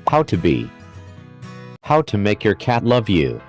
How to be. How to make your cat love you.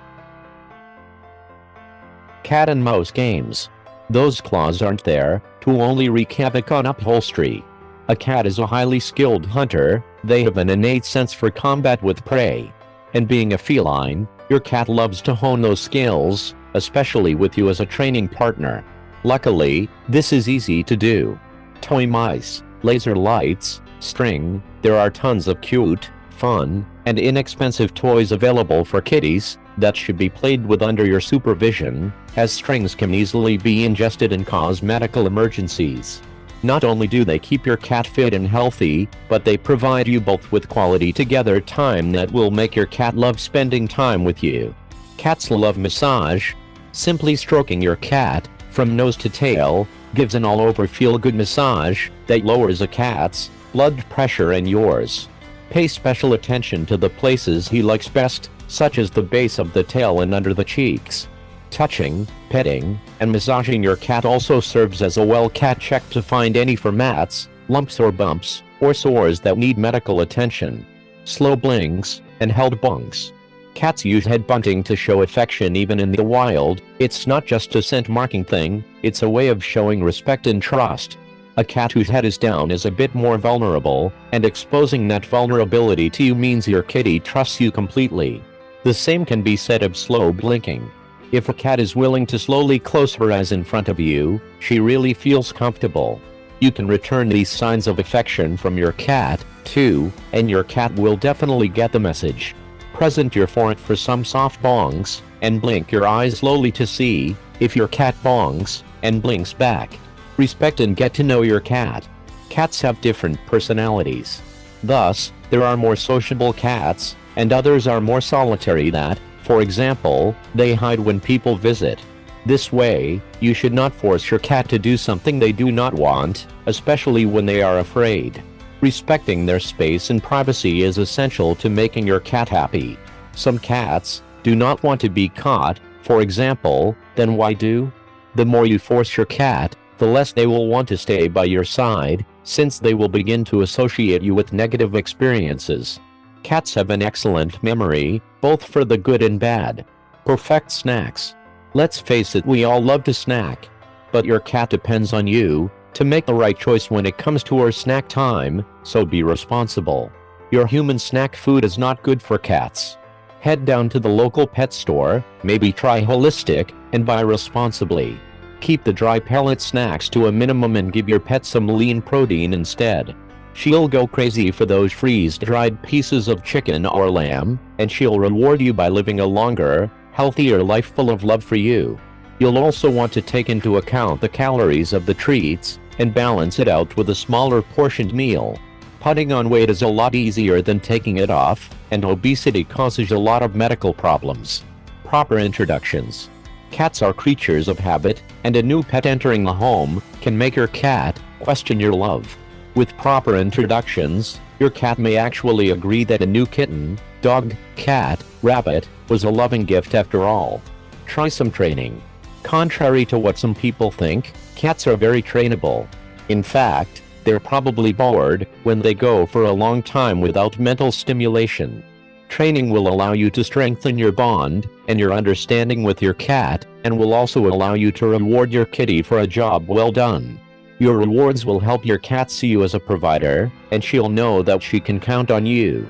Cat and mouse games. Those claws aren't there to only wreak havoc on upholstery. A cat is a highly skilled hunter. They have an innate sense for combat with prey. And being a feline, your cat loves to hone those skills, especially with you as a training partner. Luckily, this is easy to do. Toy mice, laser lights, string. There are tons of cute, fun, and inexpensive toys available for kitties that should be played with under your supervision, as strings can easily be ingested and cause medical emergencies. Not only do they keep your cat fit and healthy, but they provide you both with quality together time that will make your cat love spending time with you. Cats love massage. Simply stroking your cat, from nose to tail, gives an all-over feel-good massage that lowers a cat's blood pressure and yours. Pay special attention to the places he likes best, such as the base of the tail and under the cheeks. Touching, petting, and massaging your cat also serves as a well cat check to find any fur mats, lumps or bumps, or sores that need medical attention. Slow blinks, and held BONKS. Cats use head bunting to show affection even in the wild. It's not just a scent marking thing, it's a way of showing respect and trust. A cat whose head is down is a bit more vulnerable, and exposing that vulnerability to you means your kitty trusts you completely. The same can be said of slow blinking. If a cat is willing to slowly close her eyes in front of you, she really feels comfortable. You can return these signs of affection from your cat, too, and your cat will definitely get the message. Present your forehead for some soft bonks, and blink your eyes slowly to see if your cat bonks and blinks back. Respect and get to know your cat. Cats have different personalities. Thus, there are more sociable cats, and others are more solitary that, for example, they hide when people visit. This way, you should not force your cat to do something they do not want, especially when they are afraid. Respecting their space and privacy is essential to making your cat happy. Some cats do not want to be caught, for example, then why do? The more you force your cat, the less they will want to stay by your side, since they will begin to associate you with negative experiences. Cats have an excellent memory, both for the good and bad. PURR-FECT snacks. Let's face it, we all love to snack. But your cat depends on you to make the right choice when it comes to her snack time, so be responsible. Your human snack food is not good for cats. Head down to the local pet store, maybe try holistic, and buy responsibly. Keep the dry pellet snacks to a minimum and give your pet some lean protein instead. She'll go crazy for those freeze-dried pieces of chicken or lamb, and she'll reward you by living a longer, healthier life full of love for you. You'll also want to take into account the calories of the treats, and balance it out with a smaller portioned meal. Putting on weight is a lot easier than taking it off, and obesity causes a lot of medical problems. Proper introductions. Cats are creatures of habit, and a new pet entering the home can make your cat question your love. With proper introductions, your cat may actually agree that a new kitten, dog, cat, rabbit, was a loving gift after all. Try some training. Contrary to what some people think, cats are very trainable. In fact, they're probably bored when they go for a long time without mental stimulation. Training will allow you to strengthen your bond and your understanding with your cat, and will also allow you to reward your kitty for a job well done. Your rewards will help your cat see you as a provider, and she'll know that she can count on you.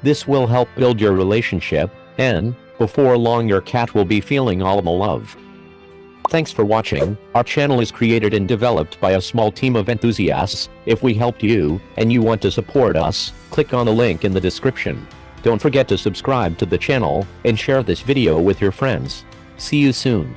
This will help build your relationship, and, before long, your cat will be feeling all the love. Thanks for watching. Our channel is created and developed by a small team of enthusiasts. If we helped you, and you want to support us, click on the link in the description. Don't forget to subscribe to the channel, and share this video with your friends. See you soon.